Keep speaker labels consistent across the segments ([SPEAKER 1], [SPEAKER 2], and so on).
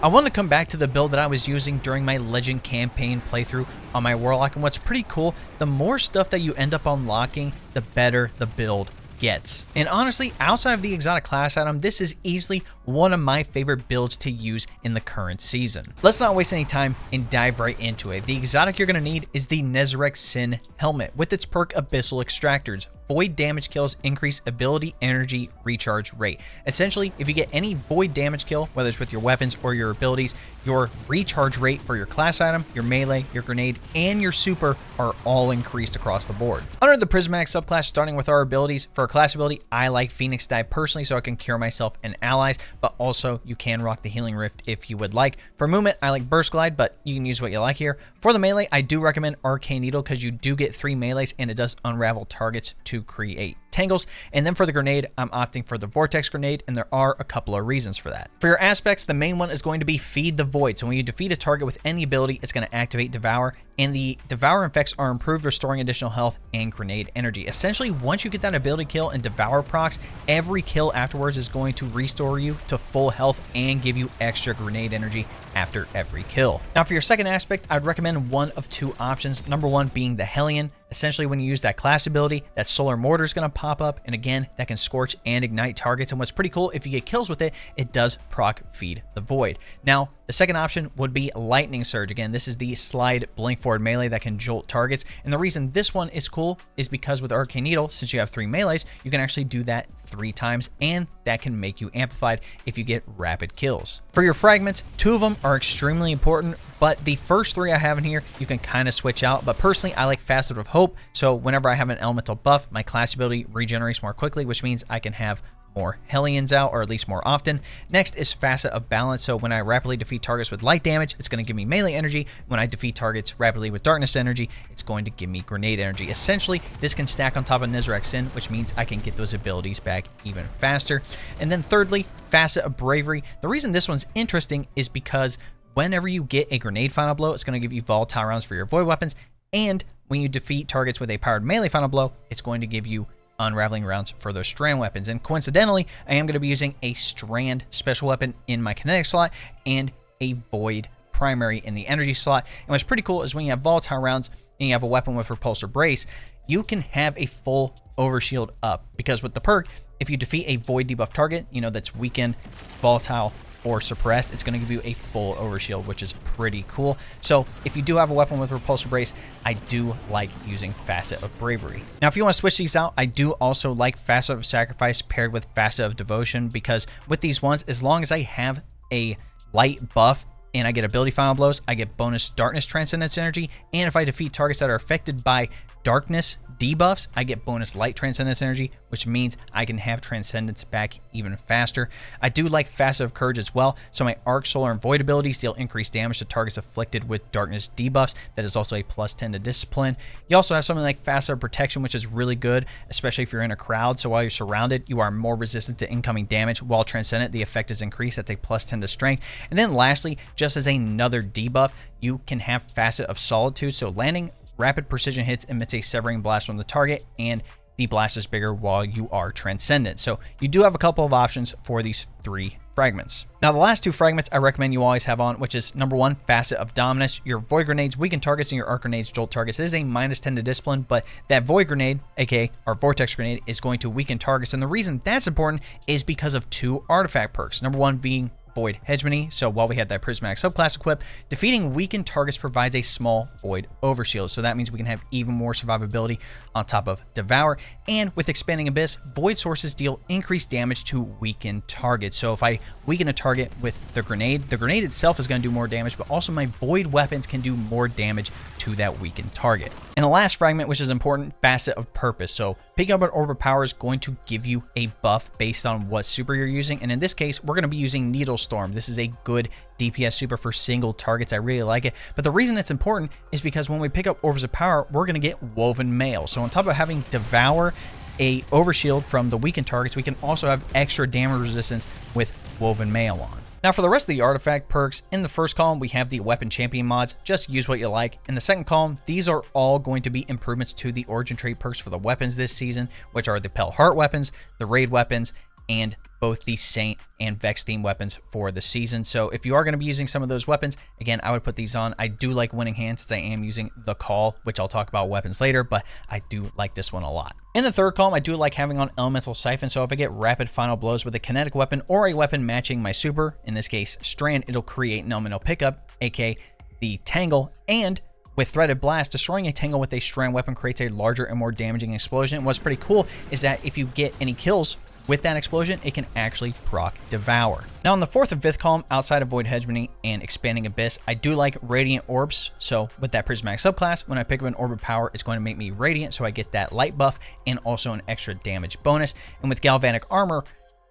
[SPEAKER 1] I want to come back to the build that I was using during my Legend campaign playthrough on my Warlock, and what's pretty cool, the more stuff that you end up unlocking, the better the build gets. And honestly, outside of the exotic class item, this is easily one of my favorite builds to use in the current season. Let's not waste any time and dive right into it. The exotic you're going to need is the Nezarec Sin Helmet with its perk Abyssal Extractors. Void damage kills increase ability, energy, recharge rate. Essentially, if you get any void damage kill, whether it's with your weapons or your abilities, your recharge rate for your class item, your melee, your grenade, and your super are all increased across the board. Under the Prismatic subclass, starting with our abilities, for our class ability, I like Phoenix Dive personally so I can cure myself and allies, but also you can rock the Healing Rift if you would like. For movement, I like Burst Glide, but you can use what you like here. For the melee, I do recommend Arcane Needle because you do get 3 melees and it does unravel targets to create tangles. And then for the grenade, I'm opting for the Vortex Grenade, and there are a couple of reasons for that. For your aspects, the main one is going to be Feed the Void. So when you defeat a target with any ability, it's going to activate Devour, and the Devour effects are improved, restoring additional health and grenade energy. Essentially, once you get that ability kill and Devour procs, every kill afterwards is going to restore you to full health and give you extra grenade energy after every kill. Now for your second aspect, I'd recommend one of 2 options. Number 1 being the Hellion. Essentially, when you use that class ability, that Solar Mortar is going to pop up, and again, that can scorch and ignite targets. And what's pretty cool, if you get kills with it, it does proc Feed the Void. Now, the second option would be Lightning Surge. Again, this is the slide blink forward melee that can jolt targets. And the reason this one is cool is because with Arcane Needle, since you have 3 melees, you can actually do that 3 times, and that can make you amplified if you get rapid kills. For your fragments, 2 of them are extremely important, but the first 3 I have in here, you can kind of switch out. But personally, I like Facet of Hope. So whenever I have an elemental buff, my class ability regenerates more quickly, which means I can have more Hellions out, or at least more often. Next is Facet of Balance. So when I rapidly defeat targets with light damage, it's going to give me melee energy. When I defeat targets rapidly with darkness energy, it's going to give me grenade energy. Essentially, this can stack on top of Nezarec Sin, which means I can get those abilities back even faster. And then thirdly, Facet of Bravery. The reason this one's interesting is because whenever you get a grenade final blow, it's going to give you volatile rounds for your void weapons. And when you defeat targets with a powered melee final blow, it's going to give you unraveling rounds for those strand weapons. And coincidentally, I am going to be using a strand special weapon in my kinetic slot and a void primary in the energy slot. And what's pretty cool is when you have volatile rounds and you have a weapon with repulsor brace, you can have a full overshield up, because with the perk, if you defeat a void debuff target, that's weakened, volatile, or suppressed, it's going to give you a full overshield, which is pretty cool. So if you do have a weapon with repulsor brace, I do like using Facet of Bravery. Now if you want to switch these out, I do also like Facet of Sacrifice paired with Facet of Devotion, because with these ones, as long as I have a light buff and I get ability final blows, I get bonus darkness transcendence energy, and if I defeat targets that are affected by darkness debuffs, I get bonus light transcendence energy, which means I can have transcendence back even faster. I do like Facet of Courage as well, so my Arc, Solar, and Void abilities deal increased damage to targets afflicted with darkness debuffs. That is also a +10 to discipline. You also have something like Facet of Protection, which is really good, especially if you're in a crowd, so while you're surrounded, you are more resistant to incoming damage. While Transcendent, the effect is increased. That's a +10 to strength. And then lastly, just as another debuff, you can have Facet of Solitude, so landing rapid precision hits emits a severing blast from the target, and the blast is bigger while you are transcendent. So you do have a couple of options for these 3 fragments. Now the last 2 fragments I recommend you always have on, which is number 1, Facet of Dominus. Your void grenades weaken targets and your arc grenades jolt targets. It is a -10 to discipline, but that void grenade, aka our vortex grenade, is going to weaken targets. And the reason that's important is because of 2 artifact perks. Number 1 being Void Hegemony. So while we have that Prismatic subclass equipped, defeating weakened targets provides a small void overshield. So that means we can have even more survivability on top of Devour. And with Expanding Abyss, void sources deal increased damage to weakened targets. So if I weaken a target with the grenade itself is going to do more damage, but also my void weapons can do more damage to that weakened target. And the last fragment, which is important, Facet of Purpose. So picking up an Orb of Power is going to give you a buff based on what super you're using. And in this case, we're going to be using Needle Storm. This is a good DPS super for single targets. I really like it. But the reason it's important is because when we pick up Orbs of Power, we're going to get Woven Mail. So on top of having Devour, a overshield from the weakened targets, we can also have extra damage resistance with Woven Mail on. Now for the rest of the artifact perks, in the first column we have the weapon champion mods, just use what you like. In the second column, these are all going to be improvements to the origin trait perks for the weapons this season, which are the Pale Heart weapons, the raid weapons, and both the Saint and Vex theme weapons for the season. So if you are going to be using some of those weapons, again, I would put these on. I do like winning hands since I am using the Call, which I'll talk about weapons later, but I do like this one a lot. In the third column, I do like having on Elemental Siphon. So if I get rapid final blows with a kinetic weapon or a weapon matching my super, in this case Strand, it'll create an elemental pickup, aka the Tangle, and with Threaded Blast, destroying a Tangle with a Strand weapon creates a larger and more damaging explosion. And what's pretty cool is that if you get any kills with that explosion, it can actually proc Devour. Now in the fourth and fifth column, outside of Void Hegemony and Expanding Abyss, I do like Radiant Orbs. So with that Prismatic subclass, when I pick up an Orb of Power, it's going to make me Radiant, so I get that light buff and also an extra damage bonus. And with Galvanic Armor,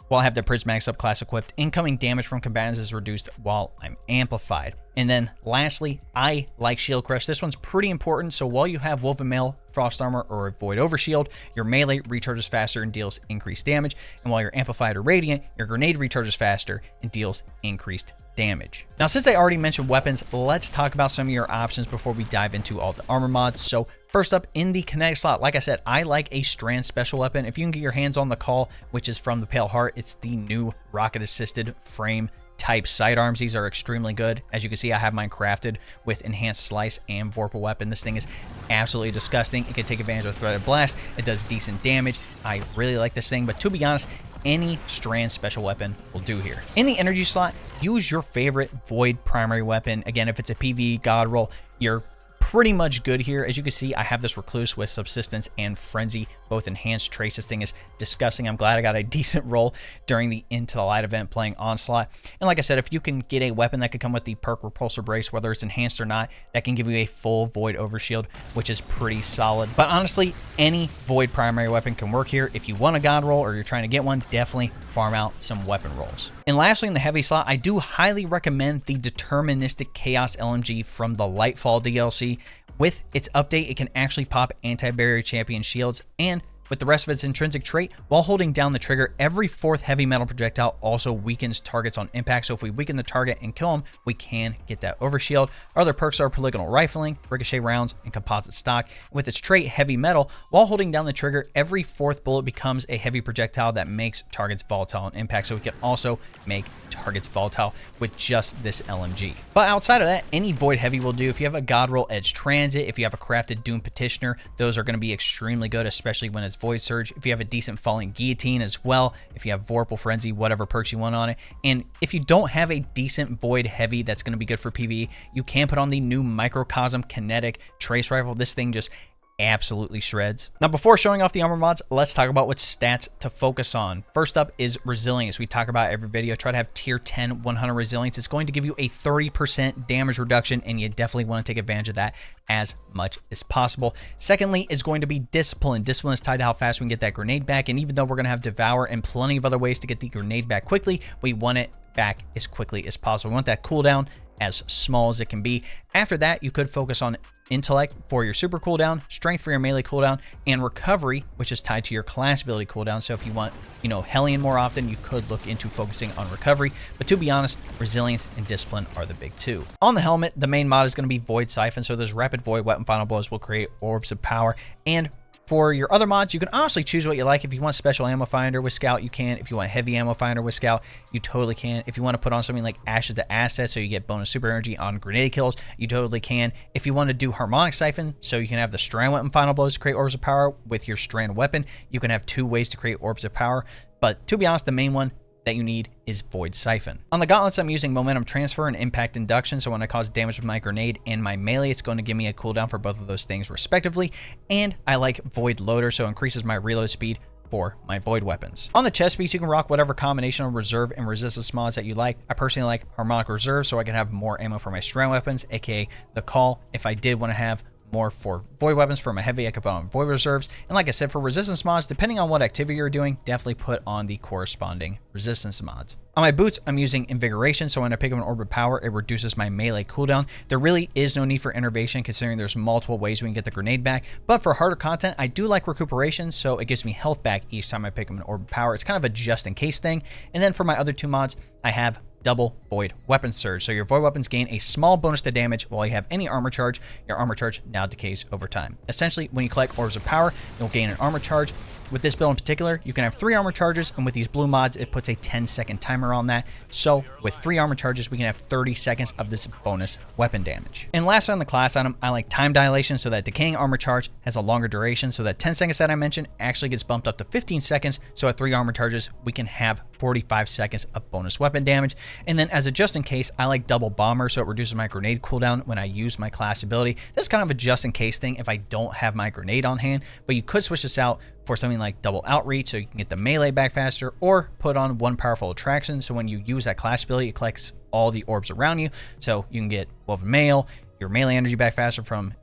[SPEAKER 1] while I have the Prismatic subclass equipped, incoming damage from combatants is reduced while I'm amplified. And then lastly, I like Shield Crush. This one's pretty important. So while you have Woven Mail, Frost Armor, or a Void Overshield, your melee recharges faster and deals increased damage. And while you're amplified or radiant, your grenade recharges faster and deals increased damage. Now, since I already mentioned weapons, let's talk about some of your options before we dive into all the armor mods. So first up, in the kinetic slot, like I said, I like a Strand special weapon. If you can get your hands on the Call, which is from the Pale Heart, it's the new rocket-assisted frame type sidearms. These are extremely good. As you can see, I have mine crafted with Enhanced Slice and Vorpal Weapon. This thing is absolutely disgusting. It can take advantage of Threaded Blast. It does decent damage. I really like this thing, but to be honest, any Strand special weapon will do here. In the energy slot, use your favorite Void primary weapon. Again, if it's a PvE god roll, you're pretty much good here. As you can see, I have this Recluse with Subsistence and Frenzy, both enhanced traits. This thing is disgusting. I'm glad I got a decent roll during the Into the Light event playing Onslaught. And like I said, if you can get a weapon that could come with the perk Repulsor Brace, whether it's enhanced or not, that can give you a full Void Overshield, which is pretty solid. But honestly, any Void primary weapon can work here. If you want a god roll or you're trying to get one, definitely farm out some weapon rolls. And lastly, in the heavy slot, I do highly recommend the Deterministic Chaos LMG from the Lightfall DLC. With its update, it can actually pop anti-barrier champion shields, and with the rest of its intrinsic trait, while holding down the trigger, every fourth heavy metal projectile also weakens targets on impact. So if we weaken the target and kill them, we can get that overshield. Our other perks are polygonal rifling, ricochet rounds, and composite stock. With its trait heavy metal, while holding down the trigger, every fourth bullet becomes a heavy projectile that makes targets volatile on impact. So we can also make targets volatile with just this LMG. But outside of that, any Void Heavy will do. If you have a God Roll Edge Transit, if you have a crafted Doom Petitioner, those are going to be extremely good, especially when it's Void Surge. If you have a decent Falling Guillotine as well, if you have Vorpal Frenzy, whatever perks you want on it. And if you don't have a decent Void Heavy that's going to be good for PvE, you can put on the new Microcosm Kinetic Trace Rifle. This thing just absolutely shreds. Now, before showing off the armor mods, let's talk about what stats to focus on. First up is resilience. We talk about every video. Try to have tier 10 100 resilience. It's going to give you a 30% damage reduction, and you definitely want to take advantage of that as much as possible. Secondly is going to be discipline. Discipline is tied to how fast we can get that grenade back, and even though we're going to have Devour and plenty of other ways to get the grenade back quickly, we want it back as quickly as possible. We want that cooldown as small as it can be. After that, you could focus on intellect for your super cooldown, strength for your melee cooldown, and recovery, which is tied to your class ability cooldown. So if you want, Hellion more often, you could look into focusing on recovery. But to be honest, resilience and discipline are the big two. On the helmet, the main mod is going to be Void Siphon. So those rapid Void Weapon Final Blows will create orbs of power. And for your other mods, you can honestly choose what you like. If you want special ammo finder with Scout, you can. If you want heavy ammo finder with Scout, you totally can. If you want to put on something like Ashes to Asset so you get bonus super energy on grenade kills, you totally can. If you want to do Harmonic Siphon so you can have the Strand Weapon Final Blows to create orbs of power with your Strand Weapon, you can have 2 ways to create orbs of power. But to be honest, the main one that you need is Void Siphon. On the gauntlets, I'm using Momentum Transfer and Impact Induction, so when I cause damage with my grenade and my melee, it's going to give me a cooldown for both of those things respectively. And I like Void Loader, so it increases my reload speed for my Void weapons. On the chest piece, you can rock whatever combination of reserve and resistance mods that you like. I personally like Harmonic Reserve, so I can have more ammo for my Strand weapons, aka the Call. If I did want to have more for Void weapons for my heavy, I could put on Void Reserves. And like I said, for resistance mods, depending on what activity you're doing, definitely put on the corresponding resistance mods. On my boots, I'm using Invigoration, so when I pick up an Orb of Power, it reduces my melee cooldown. There really is no need for Innervation, considering there's multiple ways we can get the grenade back. But for harder content, I do like Recuperation, so it gives me health back each time I pick up an Orb of Power. It's kind of a just-in-case thing. And then for my other 2 mods, I have double Void Weapon Surge. So your Void weapons gain a small bonus to damage while you have any armor charge. Your armor charge now decays over time. Essentially, when you collect Orbs of Power, you'll gain an armor charge with this build in particular, you can have 3 armor charges, and with these blue mods, it puts a 10-second timer on that. So with 3 armor charges, we can have 30 seconds of this bonus weapon damage. And last on the class item, I like time dilation so that decaying armor charge has a longer duration, so that 10 seconds that I mentioned actually gets bumped up to 15 seconds. So at 3 armor charges, we can have 45 seconds of bonus weapon damage. And then as a just in case, I like double bomber, so it reduces my grenade cooldown when I use my class ability. This is kind of a just in case thing if I don't have my grenade on hand, but you could switch this out for something like double outreach so you can get the melee back faster, or put on one powerful attraction so when you use that class ability, it collects all the orbs around you, so you can get woven mail, your melee energy back faster from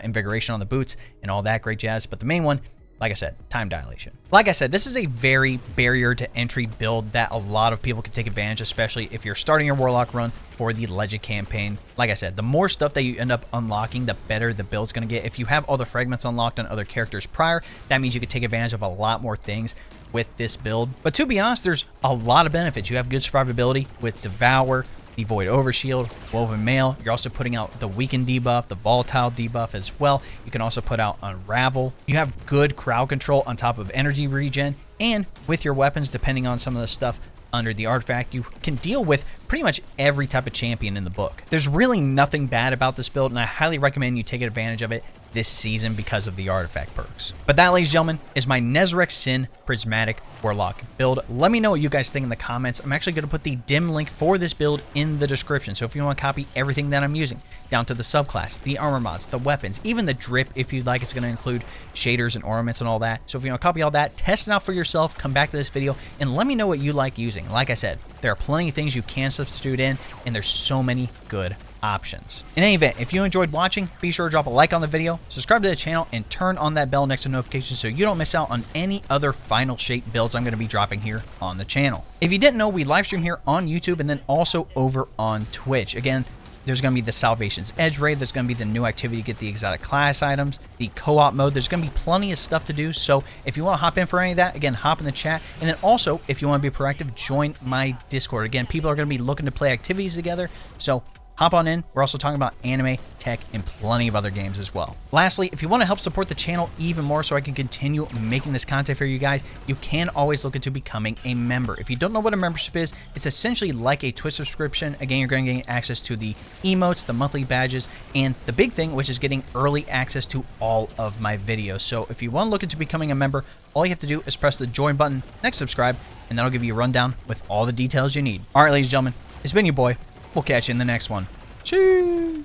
[SPEAKER 1] invigoration on the boots, and all that great jazz. But the main one, like I said, time dilation. Like I said, this is a very barrier to entry build that a lot of people can take advantage, especially if you're starting your Warlock run for the Legend campaign. Like I said, the more stuff that you end up unlocking, the better the build's going to get. If you have all the fragments unlocked on other characters prior, that means you can take advantage of a lot more things with this build. But to be honest, there's a lot of benefits. You have good survivability with Devour, the Void Overshield, Woven Mail. You're also putting out the Weaken debuff, the Volatile debuff as well. You can also put out Unravel. You have good crowd control on top of energy regen, and with your weapons, depending on some of the stuff under the artifact, you can deal with pretty much every type of champion in the book. There's really nothing bad about this build, and I highly recommend you take advantage of it this season because of the artifact perks. But that, ladies and gentlemen, is my Nezarec Sin Prismatic Warlock build. Let me know what you guys think in the comments. I'm actually going to put the dim link for this build in the description, so if you want to copy everything that I'm using, down to the subclass, the armor mods, the weapons, even the drip if you'd like. It's going to include shaders and ornaments and all that. So if you want to copy all that, test it out for yourself, come back to this video, and let me know what you like using. Like I said, there are plenty of things you can substitute in, and there's so many good options. In any event, if you enjoyed watching, be sure to drop a like on the video, subscribe to the channel, and turn on that bell next to notifications so you don't miss out on any other final shape builds I'm going to be dropping here on the channel. If you didn't know, we live stream here on YouTube and then also over on Twitch. Again, there's going to be the Salvation's Edge raid, there's going to be the new activity to get the exotic class items, the co-op mode. There's going to be plenty of stuff to do, so if you want to hop in for any of that, again, hop in the chat. And then also, if you want to be proactive, join my Discord. Again, people are going to be looking to play activities together, so hop on in. We're also talking about anime, tech, and plenty of other games as well. Lastly, if you want to help support the channel even more so I can continue making this content for you guys, you can always look into becoming a member. If you don't know what a membership is, it's essentially like a Twitch subscription. Again, you're going to get access to the emotes, the monthly badges, and the big thing, which is getting early access to all of my videos. So if you want to look into becoming a member, all you have to do is press the join button next to subscribe, and that'll give you a rundown with all the details you need. All right, ladies and gentlemen, it's been your boy. We'll catch you in the next one. Cheers!